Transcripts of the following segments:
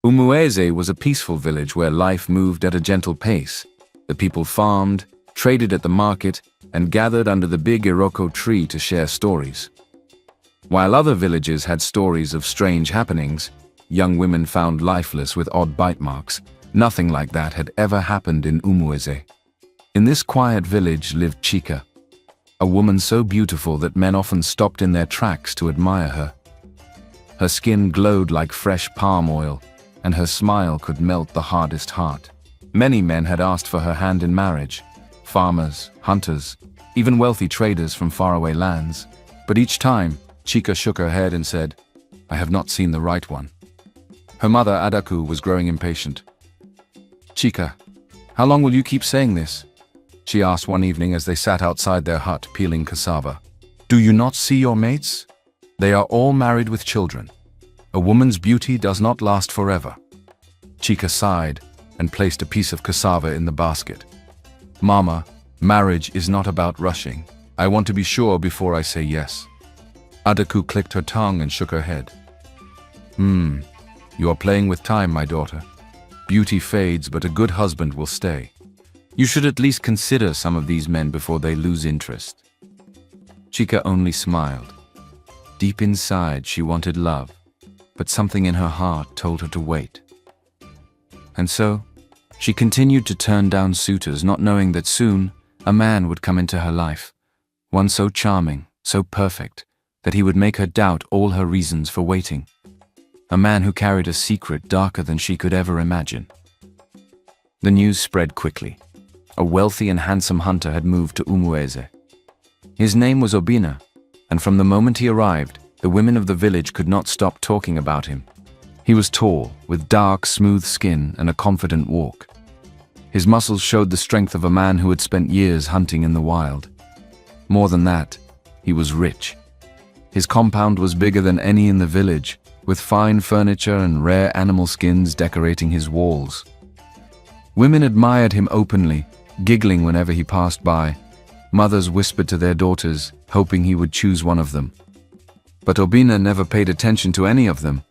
Umueze was a peaceful village where life moved at a gentle pace. The people farmed, traded at the market, and gathered under the big Iroko tree to share stories. While other villages had stories of strange happenings, young women found lifeless with odd bite marks. Nothing like that had ever happened in Umueze. In this quiet village lived Chika, a woman so beautiful that men often stopped in their tracks to admire her. Her skin glowed like fresh palm oil, and her smile could melt the hardest heart. Many men had asked for her hand in marriage, farmers, hunters, even wealthy traders from faraway lands. But each time, Chika shook her head and said, "I have not seen the right one." Her mother, Adaku, was growing impatient. "Chika, how long will you keep saying this?" she asked one evening as they sat outside their hut peeling cassava. "Do you not see your mates? They are all married with children. A woman's beauty does not last forever." Chika sighed and placed a piece of cassava in the basket. "Mama, marriage is not about rushing. I want to be sure before I say yes." Adaku clicked her tongue and shook her head. You are playing with time, my daughter. Beauty fades, but a good husband will stay. You should at least consider some of these men before they lose interest." Chika only smiled. Deep inside, she wanted love, but something in her heart told her to wait. And so, she continued to turn down suitors, not knowing that soon a man would come into her life, one so charming, so perfect, that he would make her doubt all her reasons for waiting. A man who carried a secret darker than she could ever imagine. The news spread quickly. A wealthy and handsome hunter had moved to Umueze. His name was Obina, and from the moment he arrived, the women of the village could not stop talking about him. He was tall, with dark, smooth skin and a confident walk. His muscles showed the strength of a man who had spent years hunting in the wild. More than that, he was rich. His compound was bigger than any in the village, with fine furniture and rare animal skins decorating his walls. Women admired him openly, giggling whenever he passed by. Mothers whispered to their daughters, hoping he would choose one of them. But Obina never paid attention to any of them.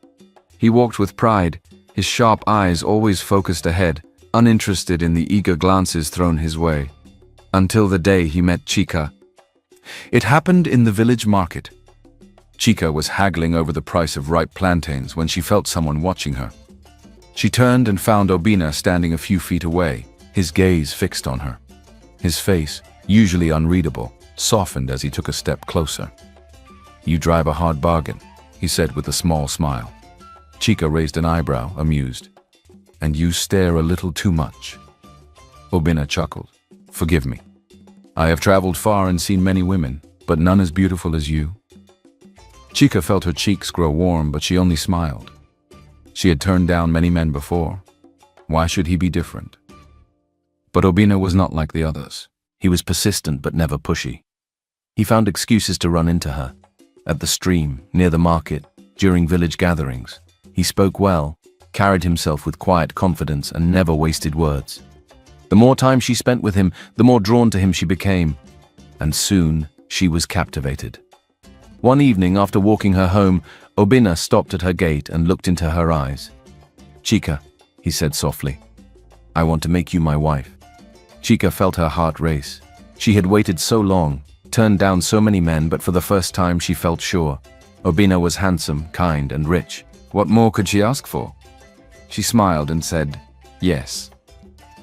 He walked with pride, his sharp eyes always focused ahead, uninterested in the eager glances thrown his way. Until the day he met Chika. It happened in the village market. Chika was haggling over the price of ripe plantains when she felt someone watching her. She turned and found Obina standing a few feet away, his gaze fixed on her. His face, usually unreadable, softened as he took a step closer. "You drive a hard bargain," he said with a small smile. Chika raised an eyebrow, amused. "And you stare a little too much." Obina chuckled. "Forgive me. I have traveled far and seen many women, but none as beautiful as you." Chika felt her cheeks grow warm, but she only smiled. She had turned down many men before. Why should he be different? But Obina was not like the others. He was persistent but never pushy. He found excuses to run into her. At the stream, near the market, during village gatherings. He spoke well, carried himself with quiet confidence, and never wasted words. The more time she spent with him, the more drawn to him she became. And soon, she was captivated. One evening, after walking her home, Obina stopped at her gate and looked into her eyes. "Chika," he said softly, "I want to make you my wife." Chika felt her heart race. She had waited so long, turned down so many men, but for the first time she felt sure. Obina was handsome, kind, and rich. What more could she ask for? She smiled and said, "Yes."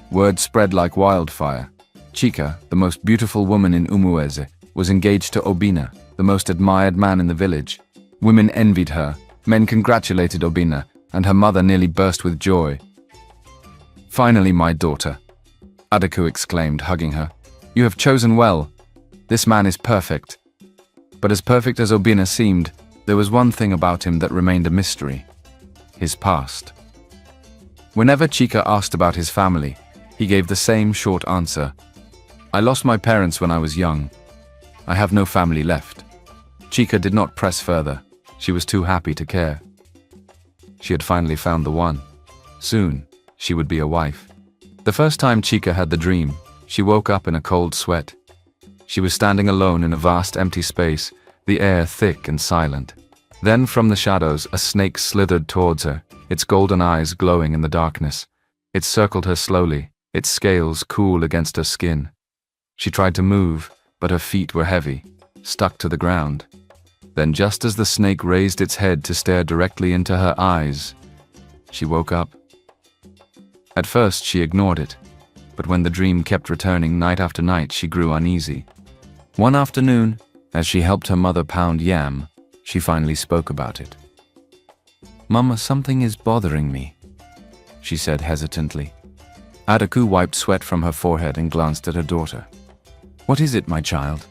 Word spread like wildfire. Chika, the most beautiful woman in Umueze, was engaged to Obina, the most admired man in the village. Women envied her, men congratulated Obina, and her mother nearly burst with joy. "Finally, my daughter," Adaku exclaimed, hugging her. "You have chosen well. This man is perfect." But as perfect as Obina seemed, there was one thing about him that remained a mystery. His past. Whenever Chika asked about his family, he gave the same short answer. "I lost my parents when I was young. I have no family left." Chika did not press further. She was too happy to care. She had finally found the one. Soon, she would be a wife. The first time Chika had the dream, she woke up in a cold sweat. She was standing alone in a vast empty space, the air thick and silent. Then from the shadows, a snake slithered towards her, its golden eyes glowing in the darkness. It circled her slowly, its scales cool against her skin. She tried to move, but her feet were heavy, stuck to the ground. Then just as the snake raised its head to stare directly into her eyes, she woke up. At first she ignored it, but when the dream kept returning night after night, she grew uneasy. One afternoon, as she helped her mother pound yam, she finally spoke about it. "Mama, something is bothering me," she said hesitantly. Adaku wiped sweat from her forehead and glanced at her daughter. "What is it, my child?"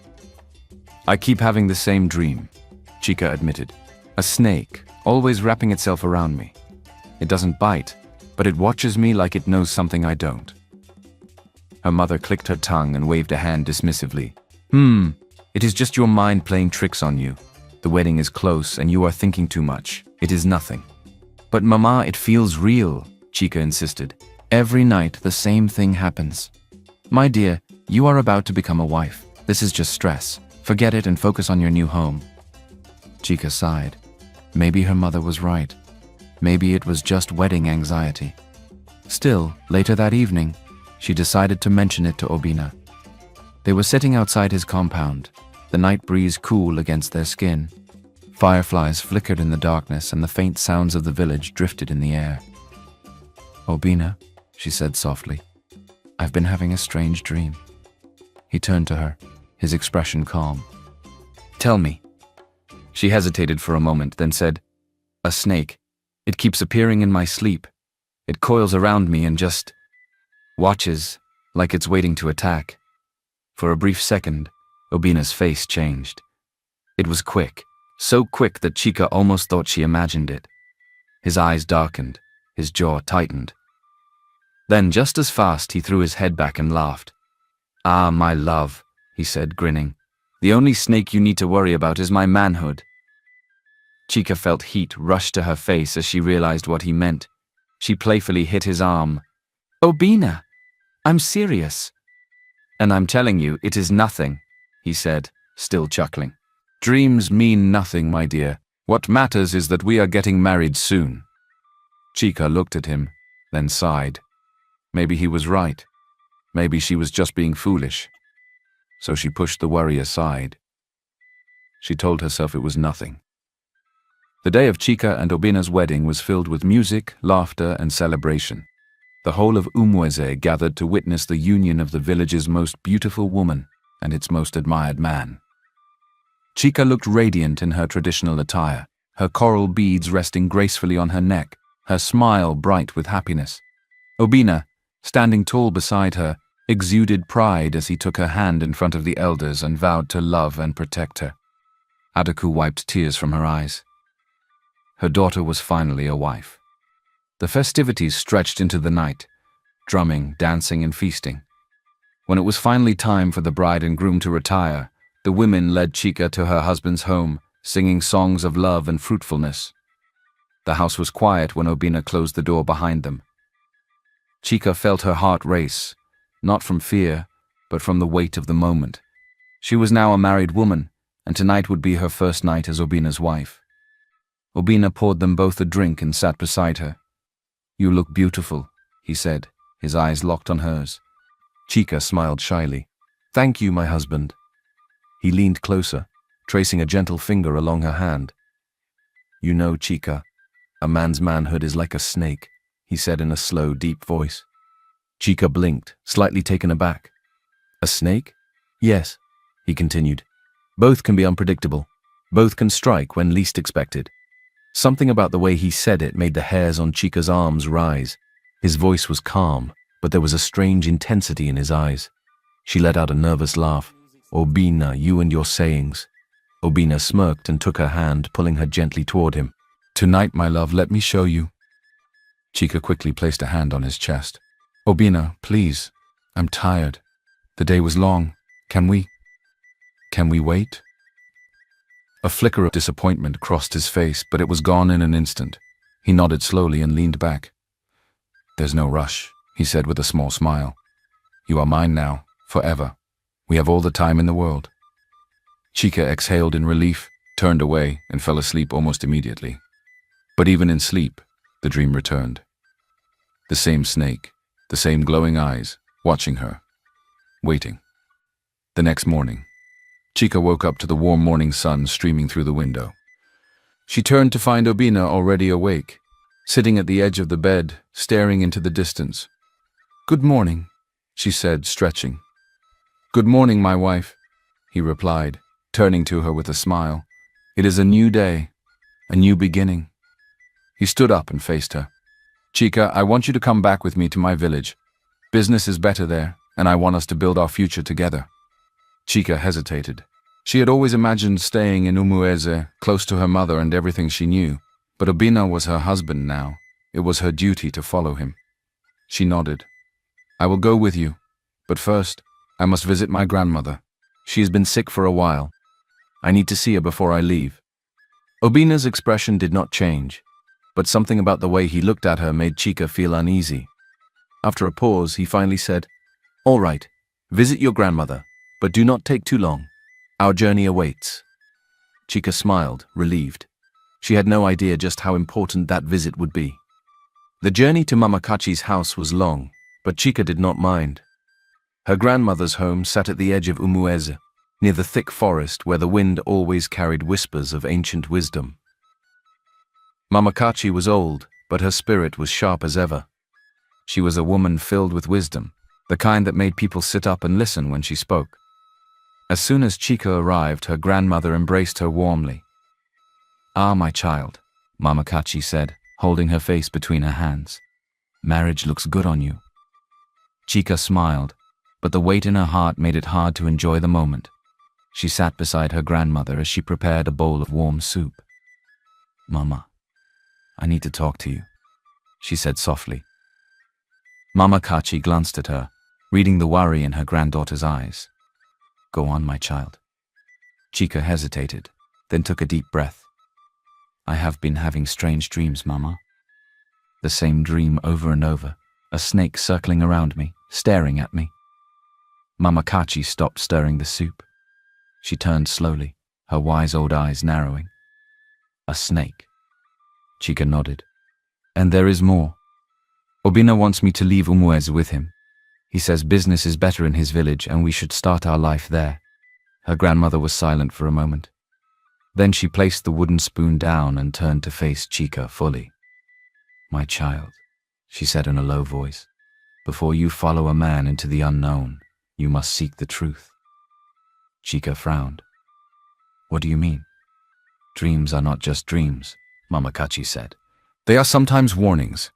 "I keep having the same dream," Chica admitted. "A snake, always wrapping itself around me. It doesn't bite, but it watches me like it knows something I don't." Her mother clicked her tongue and waved a hand dismissively. It is just your mind playing tricks on you. The wedding is close and you are thinking too much. It is nothing." "But Mama, it feels real," Chica insisted. "Every night the same thing happens." "My dear, you are about to become a wife. This is just stress. Forget it and focus on your new home." Chica sighed. Maybe her mother was right. Maybe it was just wedding anxiety. Still, later that evening, she decided to mention it to Obina. They were sitting outside his compound, the night breeze cool against their skin. Fireflies flickered in the darkness and the faint sounds of the village drifted in the air. "Obina," she said softly, "I've been having a strange dream." He turned to her, his expression calm. "Tell me." She hesitated for a moment, then said, "A snake. It keeps appearing in my sleep. It coils around me and just watches, like it's waiting to attack." For a brief second, Obina's face changed. It was quick, so quick that Chica almost thought she imagined it. His eyes darkened, his jaw tightened. Then, just as fast, he threw his head back and laughed. "Ah, my love," he said, grinning. "The only snake you need to worry about is my manhood." Chica felt heat rush to her face as she realized what he meant. She playfully hit his arm. "Obina, I'm serious." "And I'm telling you, it is nothing," he said, still chuckling. "Dreams mean nothing, my dear. What matters is that we are getting married soon." Chica looked at him, then sighed. Maybe he was right. Maybe she was just being foolish. So she pushed the worry aside. She told herself it was nothing. The day of Chica and Obina's wedding was filled with music, laughter, and celebration. The whole of Umweze gathered to witness the union of the village's most beautiful woman and its most admired man. Chica looked radiant in her traditional attire, her coral beads resting gracefully on her neck, her smile bright with happiness. Obina, standing tall beside her, exuded pride as he took her hand in front of the elders and vowed to love and protect her. Adaku wiped tears from her eyes. Her daughter was finally a wife. The festivities stretched into the night, drumming, dancing, and feasting. When it was finally time for the bride and groom to retire, the women led Chica to her husband's home, singing songs of love and fruitfulness. The house was quiet when Obina closed the door behind them. Chica felt her heart race, not from fear, but from the weight of the moment. She was now a married woman, and tonight would be her first night as Obina's wife. Obina poured them both a drink and sat beside her. "You look beautiful," he said, his eyes locked on hers. Chica smiled shyly. "Thank you, my husband." He leaned closer, tracing a gentle finger along her hand. "You know, Chica, a man's manhood is like a snake," he said in a slow, deep voice. Chica blinked, slightly taken aback. "A snake?" "Yes," he continued. "Both can be unpredictable. Both can strike when least expected." Something about the way he said it made the hairs on Chica's arms rise. His voice was calm, but there was a strange intensity in his eyes. She let out a nervous laugh. "Obina, you and your sayings." Obina smirked and took her hand, pulling her gently toward him. "Tonight, my love, let me show you." Chica quickly placed a hand on his chest. "Obina, please. I'm tired. The day was long. Can we wait?" A flicker of disappointment crossed his face, but it was gone in an instant. He nodded slowly and leaned back. "There's no rush," he said with a small smile. "You are mine now, forever. We have all the time in the world." Chica exhaled in relief. turned away, and fell asleep almost immediately. But even in sleep, the dream returned. The same snake, the same glowing eyes, watching her, waiting. The next morning, Chica woke up to the warm morning sun streaming through the window. She turned to find Obina already awake, sitting at the edge of the bed, staring into the distance. "Good morning," she said, stretching. "Good morning, my wife," he replied, turning to her with a smile. "It is a new day, a new beginning." He stood up and faced her. "Chica, I want you to come back with me to my village. Business is better there, and I want us to build our future together." Chica hesitated. She had always imagined staying in Umueze, close to her mother and everything she knew, but Obina was her husband now. It was her duty to follow him. She nodded. "I will go with you, but first, I must visit my grandmother. She has been sick for a while. I need to see her before I leave." Obina's expression did not change, but something about the way he looked at her made Chica feel uneasy. After a pause, he finally said, "All right, visit your grandmother, but do not take too long. Our journey awaits." Chica smiled, relieved. She had no idea just how important that visit would be. The journey to Mama Kachi's house was long, but Chica did not mind. Her grandmother's home sat at the edge of Umueze, near the thick forest where the wind always carried whispers of ancient wisdom. Mama Kachi was old, but her spirit was sharp as ever. She was a woman filled with wisdom, the kind that made people sit up and listen when she spoke. As soon as Chica arrived, her grandmother embraced her warmly. "Ah, my child," Mama Kachi said, holding her face between her hands. "Marriage looks good on you." Chica smiled, but the weight in her heart made it hard to enjoy the moment. She sat beside her grandmother as she prepared a bowl of warm soup. "Mama, I need to talk to you," she said softly. Mama Kachi glanced at her, reading the worry in her granddaughter's eyes. "Go on, my child." Chica hesitated, then took a deep breath. "I have been having strange dreams, Mama. The same dream over and over, a snake circling around me, staring at me." Mama Kachi stopped stirring the soup. She turned slowly, her wise old eyes narrowing. "A snake." Chica nodded. "And there is more. Obina wants me to leave Umueze with him. He says business is better in his village and we should start our life there." Her grandmother was silent for a moment. Then she placed the wooden spoon down and turned to face Chica fully. "My child," she said in a low voice, "before you follow a man into the unknown, you must seek the truth." Chica frowned. "What do you mean?" "Dreams are not just dreams," Mama Kachi said. "They are sometimes warnings.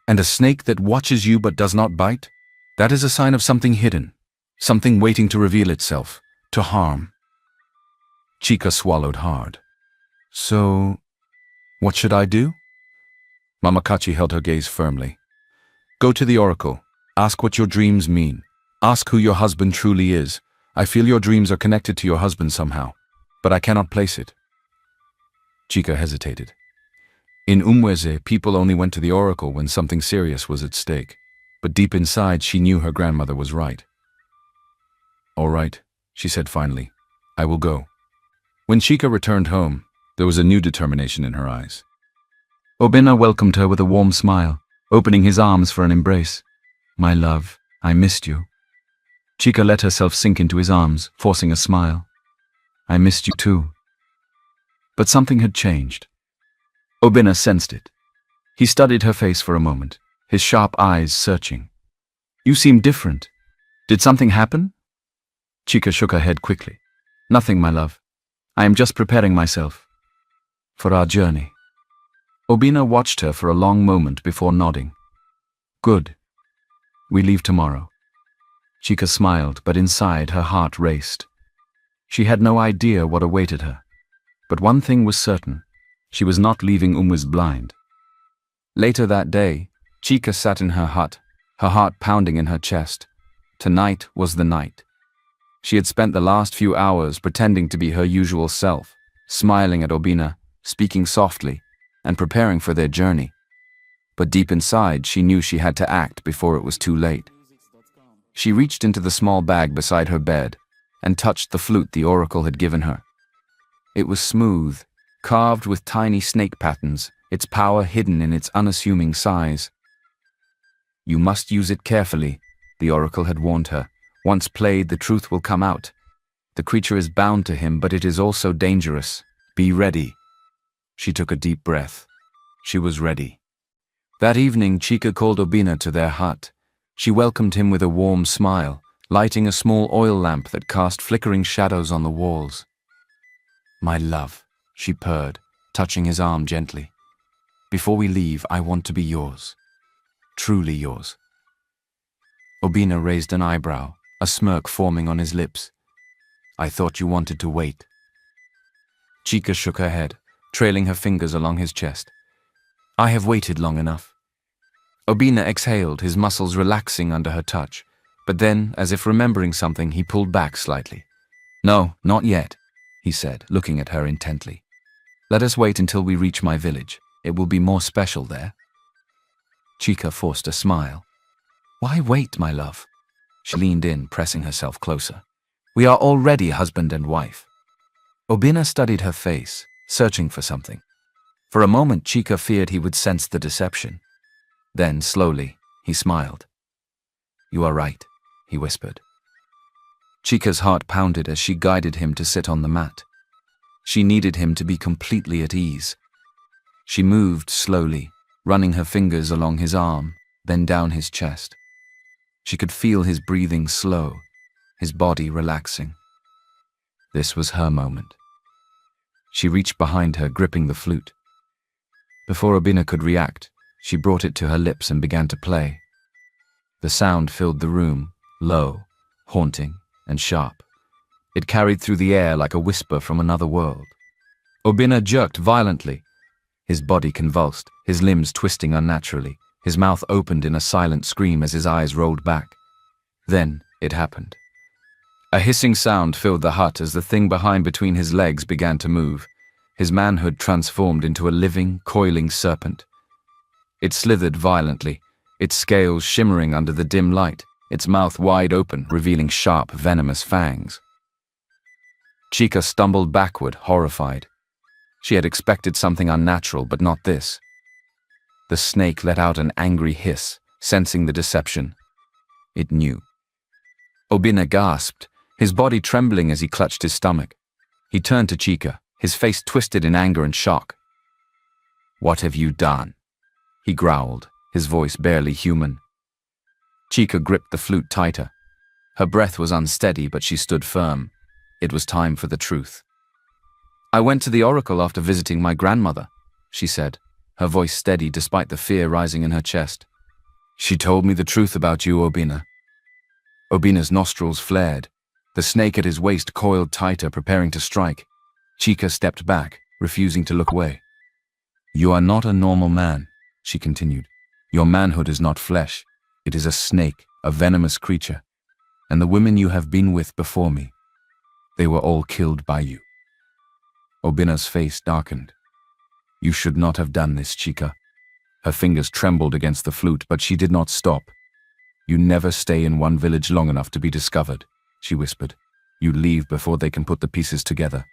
And a snake that watches you but does not bite, that is a sign of something hidden, something waiting to reveal itself, to harm." Chica swallowed hard. "So, what should I do?" Mama Kachi held her gaze firmly. "Go to the oracle. Ask what your dreams mean. Ask who your husband truly is. I feel your dreams are connected to your husband somehow, but I cannot place it." Chica hesitated. In Umweze, people only went to the oracle when something serious was at stake, but deep inside she knew her grandmother was right. "All right," she said finally, "I will go." When Chica returned home, there was a new determination in her eyes. Obina welcomed her with a warm smile, opening his arms for an embrace. "My love, I missed you." Chica let herself sink into his arms, forcing a smile. "I missed you too." But something had changed. Obina sensed it. He studied her face for a moment, his sharp eyes searching. "You seem different. Did something happen?" Chica shook her head quickly. "Nothing, my love. I am just preparing myself for our journey." Obina watched her for a long moment before nodding. "Good. We leave tomorrow." Chica smiled, but inside her heart raced. She had no idea what awaited her, but one thing was certain. She was not leaving Umwez blind. Later that day, Chica sat in her hut, her heart pounding in her chest. Tonight was the night. She had spent the last few hours pretending to be her usual self, smiling at Obina, speaking softly, and preparing for their journey. But deep inside, she knew she had to act before it was too late. She reached into the small bag beside her bed and touched the flute the oracle had given her. It was smooth, carved with tiny snake patterns, its power hidden in its unassuming size. You must use it carefully, the oracle had warned her. Once played, the truth will come out. The creature is bound to him, but it is also dangerous. Be ready. She took a deep breath. She was ready. That evening, Chika called Obina to their hut. She welcomed him with a warm smile, lighting a small oil lamp that cast flickering shadows on the walls. "My love," she purred, touching his arm gently. "Before we leave, I want to be yours. Truly yours." Obina raised an eyebrow, a smirk forming on his lips. "I thought you wanted to wait." Chika shook her head, trailing her fingers along his chest. "I have waited long enough." Obina exhaled, his muscles relaxing under her touch, but then, as if remembering something, he pulled back slightly. "No, not yet," he said, looking at her intently. "Let us wait until we reach my village. It will be more special there." Chika forced a smile. "Why wait, my love?" She leaned in, pressing herself closer. "We are already husband and wife." Obina studied her face, searching for something. For a moment, Chika feared he would sense the deception. Then, slowly, he smiled. "You are right," he whispered. Chika's heart pounded as she guided him to sit on the mat. She needed him to be completely at ease. She moved slowly, running her fingers along his arm, then down his chest. She could feel his breathing slow, his body relaxing. This was her moment. She reached behind her, gripping the flute. Before Obina could react, she brought it to her lips and began to play. The sound filled the room, low, haunting, and sharp. It carried through the air like a whisper from another world. Obina jerked violently. His body convulsed, his limbs twisting unnaturally. His mouth opened in a silent scream as his eyes rolled back. Then it happened. A hissing sound filled the hut as the thing behind between his legs began to move. His manhood transformed into a living, coiling serpent. It slithered violently, its scales shimmering under the dim light, its mouth wide open, revealing sharp, venomous fangs. Chika stumbled backward, horrified. She had expected something unnatural, but not this. The snake let out an angry hiss, sensing the deception. It knew. Obina gasped, his body trembling as he clutched his stomach. He turned to Chika, his face twisted in anger and shock. "What have you done?" he growled, his voice barely human. Chika gripped the flute tighter. Her breath was unsteady, but she stood firm. It was time for the truth. "I went to the oracle after visiting my grandmother," she said, her voice steady despite the fear rising in her chest. "She told me the truth about you, Obina." Obina's nostrils flared. The snake at his waist coiled tighter, preparing to strike. Chika stepped back, refusing to look away. "You are not a normal man," she continued. "Your manhood is not flesh. It is a snake, a venomous creature. And the women you have been with before me, they were all killed by you." Obina's face darkened. "You should not have done this, Chika." Her fingers trembled against the flute, but she did not stop. "You never stay in one village long enough to be discovered," she whispered. "You leave before they can put the pieces together.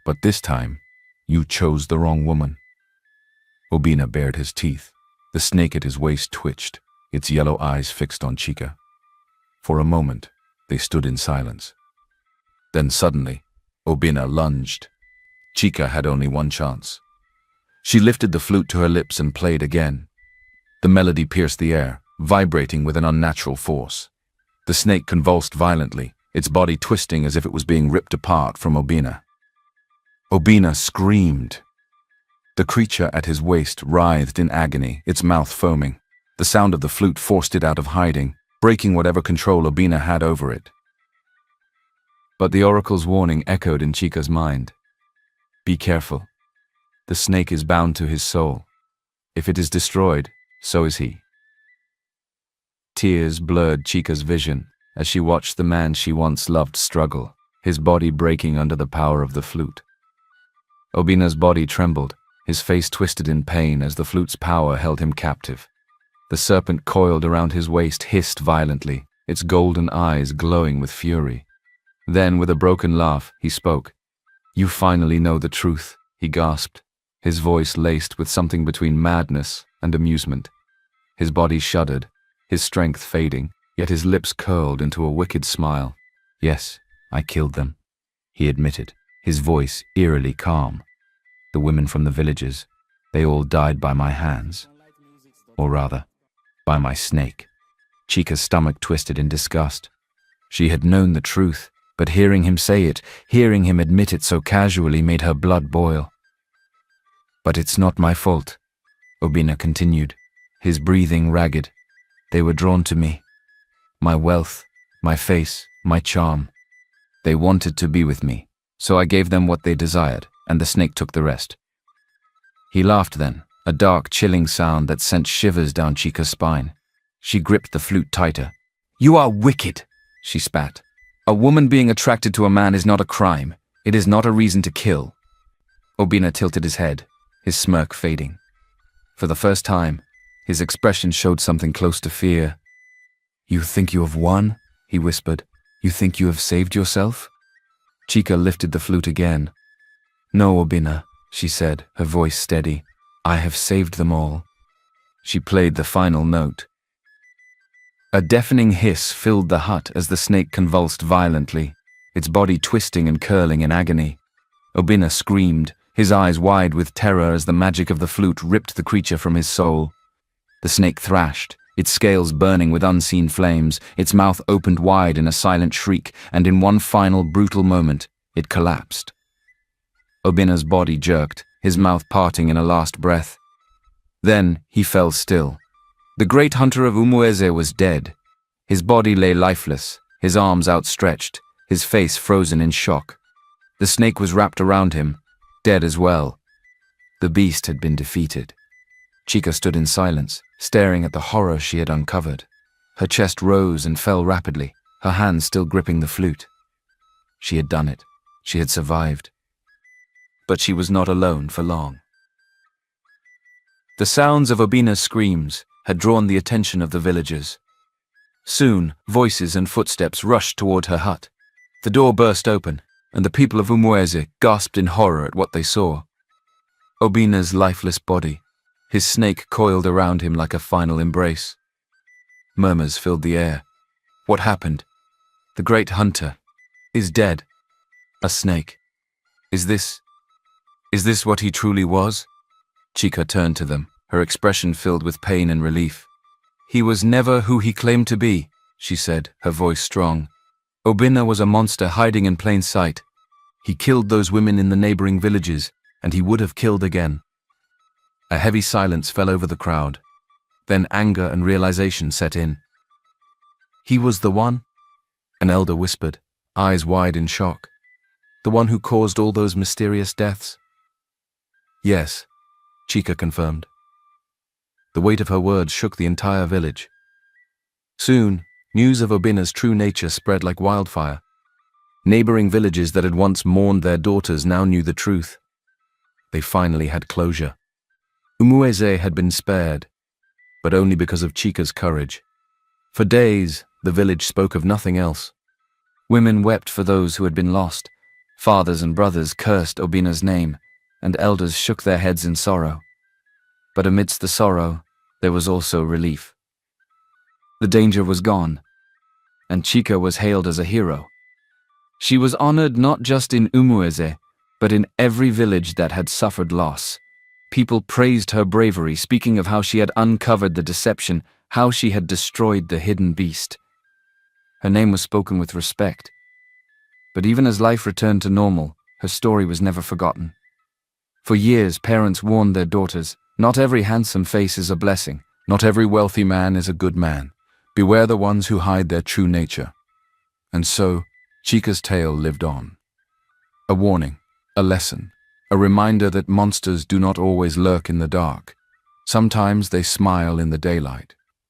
But this time, you chose the wrong woman." Obina bared his teeth. The snake at his waist twitched, its yellow eyes fixed on Chika. For a moment, they stood in silence. Then suddenly, Obina lunged. Chika had only one chance. She lifted the flute to her lips and played again. The melody pierced the air, vibrating with an unnatural force. The snake convulsed violently, its body twisting as if it was being ripped apart from Obina. Obina screamed. The creature at his waist writhed in agony, its mouth foaming. The sound of the flute forced it out of hiding, breaking whatever control Obina had over it. But the oracle's warning echoed in Chika's mind. "Be careful. The snake is bound to his soul. If it is destroyed, so is he." Tears blurred Chika's vision as she watched the man she once loved struggle, his body breaking under the power of the flute. Obina's body trembled, his face twisted in pain as the flute's power held him captive. The serpent coiled around his waist hissed violently, its golden eyes glowing with fury. Then, with a broken laugh, he spoke. You finally know the truth, he gasped, his voice laced with something between madness and amusement. His body shuddered, his strength fading, yet his lips curled into a wicked smile. Yes, I killed them, he admitted, his voice eerily calm. The women from the villages, they all died by my hands. Or rather, by my snake. Chica's stomach twisted in disgust. She had known the truth, but hearing him say it, hearing him admit it so casually made her blood boil. But it's not my fault, Obina continued, his breathing ragged. They were drawn to me. My wealth, my face, my charm. They wanted to be with me, so I gave them what they desired, and the snake took the rest. He laughed then, a dark, chilling sound that sent shivers down Chica's spine. She gripped the flute tighter. You are wicked, she spat. A woman being attracted to a man is not a crime. It is not a reason to kill. Obina tilted his head, his smirk fading. For the first time, his expression showed something close to fear. You think you have won? He whispered. You think you have saved yourself? Chica lifted the flute again. No, Obina, she said, her voice steady. I have saved them all. She played the final note. A deafening hiss filled the hut as the snake convulsed violently, its body twisting and curling in agony. Obina screamed, his eyes wide with terror as the magic of the flute ripped the creature from his soul. The snake thrashed, its scales burning with unseen flames, its mouth opened wide in a silent shriek, and in one final brutal moment, it collapsed. Obina's body jerked, his mouth parting in a last breath. Then he fell still. The great hunter of Umueze was dead. His body lay lifeless, his arms outstretched, his face frozen in shock. The snake was wrapped around him, dead as well. The beast had been defeated. Chica stood in silence, staring at the horror she had uncovered. Her chest rose and fell rapidly, her hands still gripping the flute. She had done it. She had survived. But she was not alone for long. The sounds of Obina's screams had drawn the attention of the villagers. Soon, voices and footsteps rushed toward her hut. The door burst open, and the people of Umueze gasped in horror at what they saw. Obina's lifeless body, his snake coiled around him like a final embrace. Murmurs filled the air. What happened? The great hunter is dead. A snake. Is this what he truly was? Chica turned to them, her expression filled with pain and relief. He was never who he claimed to be, she said, her voice strong. Obina was a monster hiding in plain sight. He killed those women in the neighboring villages, and he would have killed again. A heavy silence fell over the crowd. Then anger and realization set in. He was the one? An elder whispered, eyes wide in shock. The one who caused all those mysterious deaths? Yes, Chica confirmed. The weight of her words shook the entire village. Soon, news of Obina's true nature spread like wildfire. Neighboring villages that had once mourned their daughters now knew the truth. They finally had closure. Umueze had been spared, but only because of Chica's courage. For days, the village spoke of nothing else. Women wept for those who had been lost. Fathers and brothers cursed Obina's name, and elders shook their heads in sorrow. But amidst the sorrow, there was also relief. The danger was gone, and Chica was hailed as a hero. She was honored not just in Umueze, but in every village that had suffered loss. People praised her bravery, speaking of how she had uncovered the deception, how she had destroyed the hidden beast. Her name was spoken with respect. But even as life returned to normal, her story was never forgotten. For years, parents warned their daughters, not every handsome face is a blessing, not every wealthy man is a good man. Beware the ones who hide their true nature. And so, Chica's tale lived on. A warning, a lesson, a reminder that monsters do not always lurk in the dark. Sometimes they smile in the daylight.